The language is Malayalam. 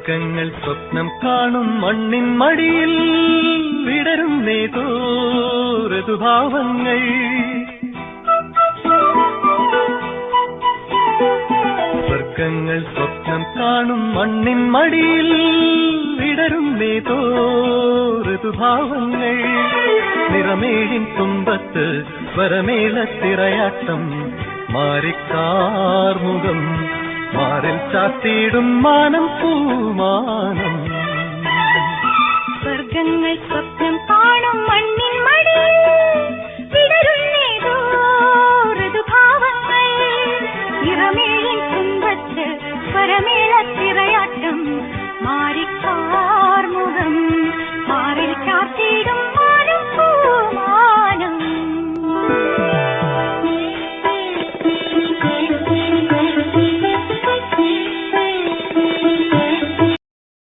സ്വർഗങ്ങൾ സ്വപ്നം കാണും മണ്ണിൻ മടിയിൽ വിടരും ഋതുഭാവങ്ങൾ. സ്വർഗങ്ങൾ സ്വപ്നം കാണും മണ്ണിൻ മടിയിൽ വിടരും ഋതുഭാവങ്ങൾ. നിറമേഴിൻ തുമ്പത്ത് സ്വരമേളത്തിറയാട്ടം മാറിക്കാർമുഖം മാറിൽ ചാത്തിയിടും മാനം പൂമാ